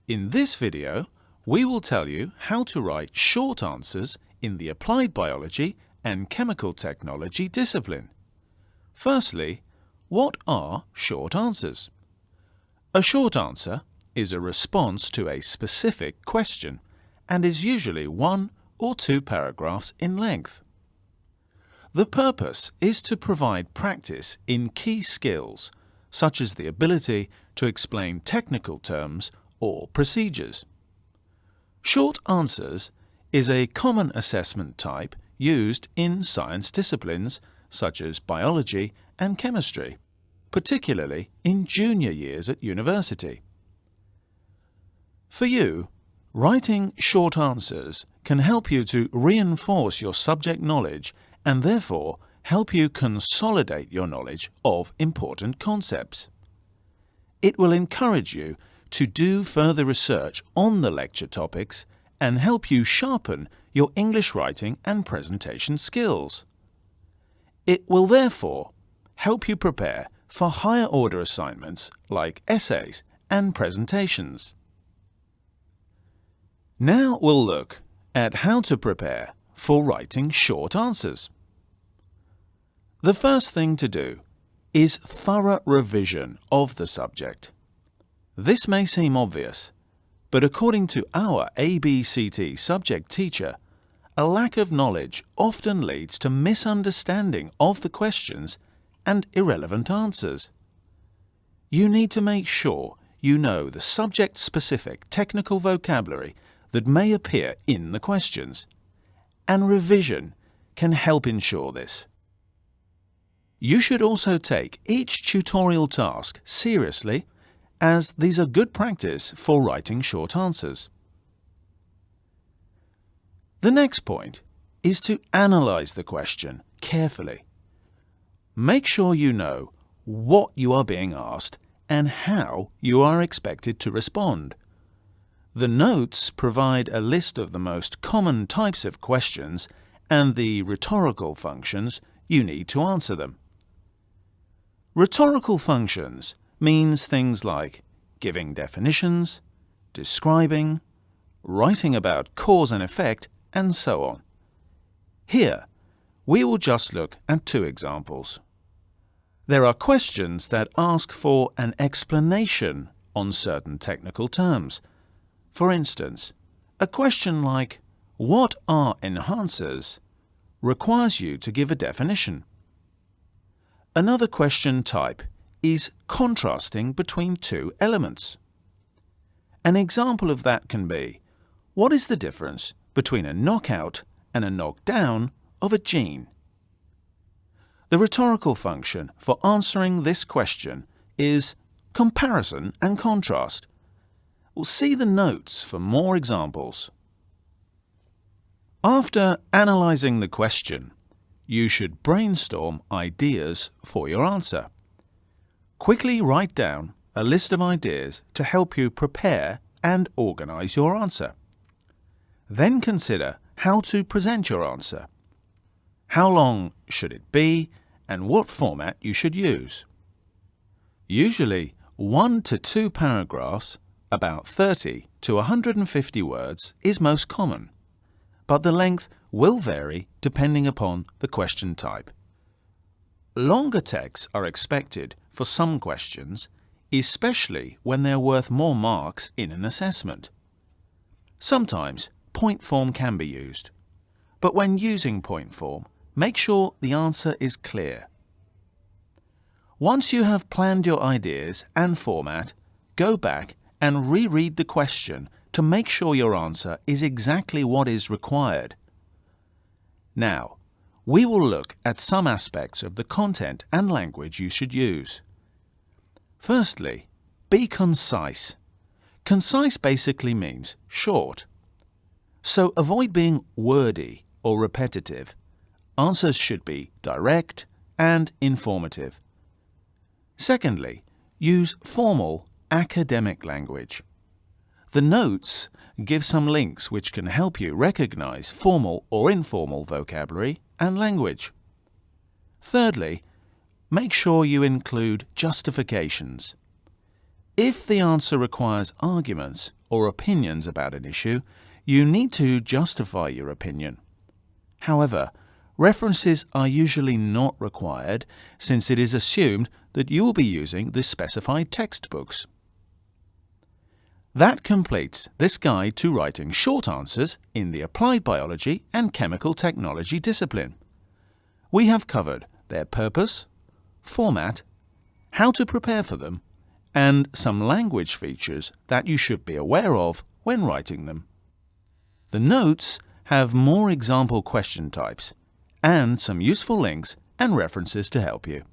In this video, we will tell you how to write short answers in the Applied Biology and Chemical Technology discipline. Firstly, what are short answers? A short answer is a response to a specific question and is usually 1 or 2 paragraphs in length. The purpose is to provide practice in key skills, such as the ability to explain technical terms or procedures. Short answers is a common assessment type used in science disciplines such as biology and chemistry, particularly in junior years at university. For you, writing short answers can help you to reinforce your subject knowledge and therefore help you consolidate your knowledge of important concepts. It will encourage you to do further research on the lecture topics and help you sharpen your English writing and presentation skills. It will therefore help you prepare for higher order assignments like essays and presentations. Now we'll look at how to prepare for writing short answers. The first thing to do is thorough revision of the subject. This may seem obvious, but according to our ABCT subject teacher, a lack of knowledge often leads to misunderstanding of the questions and irrelevant answers. You need to make sure you know the subject-specific technical vocabulary that may appear in the questions, and revision can help ensure this. You should also take each tutorial task seriously, as these are good practice for writing short answers. The next point is to analyze the question carefully. Make sure you know what you are being asked and how you are expected to respond. The notes provide a list of the most common types of questions and the rhetorical functions you need to answer them. Rhetorical functions means things like giving definitions, describing, writing about cause and effect, and so on. Here, we will just look at 2 examples. There are questions that ask for an explanation on certain technical terms. For instance, a question like, "What are enhancers?" requires you to give a definition. Another question type is contrasting between 2 elements. An example of that can be, what is the difference between a knockout and a knockdown of a gene? The rhetorical function for answering this question is comparison and contrast. We'll see the notes for more examples. After analyzing the question, you should brainstorm ideas for your answer. Quickly write down a list of ideas to help you prepare and organize your answer. Then consider how to present your answer. How long should it be and what format you should use? Usually 1 to 2 paragraphs, about 30 to 150 words, is most common, but the length will vary depending upon the question type. Longer texts are expected for some questions, especially when they're worth more marks in an assessment. Sometimes point form can be used, but when using point form, make sure the answer is clear. Once you have planned your ideas and format, go back and reread the question to make sure your answer is exactly what is required. Now, we will look at some aspects of the content and language you should use. Firstly, be concise. Concise basically means short. So avoid being wordy or repetitive. Answers should be direct and informative. Secondly, use formal academic language. The notes give some links which can help you recognize formal or informal vocabulary and language. Thirdly, make sure you include justifications. If the answer requires arguments or opinions about an issue, you need to justify your opinion. However, references are usually not required since it is assumed that you will be using the specified textbooks. That completes this guide to writing short answers in the applied biology and chemical technology discipline. We have covered their purpose, format, how to prepare for them, and some language features that you should be aware of when writing them. The notes have more example question types and some useful links and references to help you.